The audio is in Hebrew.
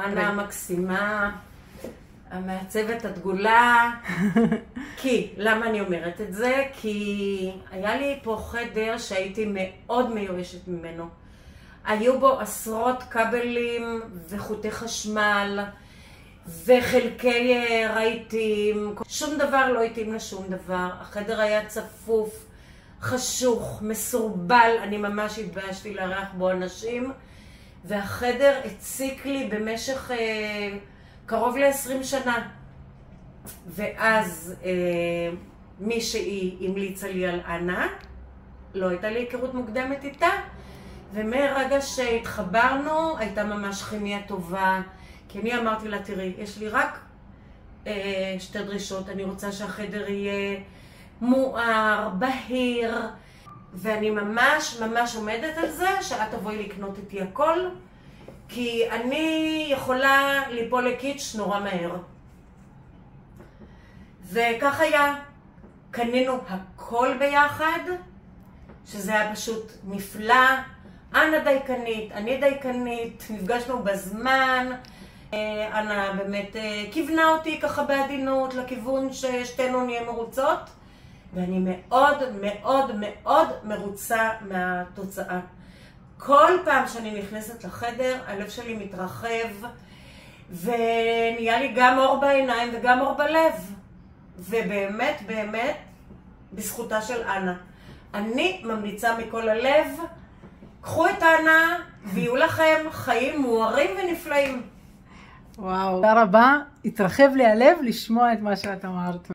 אנה המקסימה, המעצבת הדגולה. למה אני אומרת את זה? כי היה לי פה חדר שהייתי מאוד מיואשת ממנו. היו בו עשרות כבלים וחוטי חשמל וחלקי רהיטים. שום דבר לא התאים לשום דבר. החדר היה צפוף, חשוך, מסורבל. אני ממש התביישתי לארח בו אנשים. והחדר הציק לי במשך קרוב ל-20 שנה. ואז מישהי המליצה לי על אנה. לא הייתה לי היכרות מוקדמת איתה. ומרגע שהתחברנו הייתה ממש כימיה טובה. כי אני אמרתי לה, תראי, יש לי רק שתי דרישות. אני רוצה שהחדר יהיה מואר, בהיר. ואני ממש עומדת על זה שאת תבואי לקנות איתי הכל. כי אני יכולה ליפול לקיץ' נורא מהר. וכך היה. קנינו הכל ביחד, שזה היה פשוט נפלא. אנה דייקנית, אני דייקנית, נפגשנו בזמן. אנה באמת כיוונה אותי ככה בעדינות לכיוון ששתינו נהיה מרוצות. ואני מאוד מרוצה מהתוצאה. כל פעם שאני נכנסת לחדר, הלב שלי מתרחב, ונהיה לי גם אור בעיניים וגם אור בלב. ובאמת, בזכותה של אנה. אני ממליצה מכל הלב, קחו את אנה, ויהיו לכם חיים מוארים ונפלאים. וואו, תודה רבה. התרחב לי הלב לשמוע את מה שאת אמרת.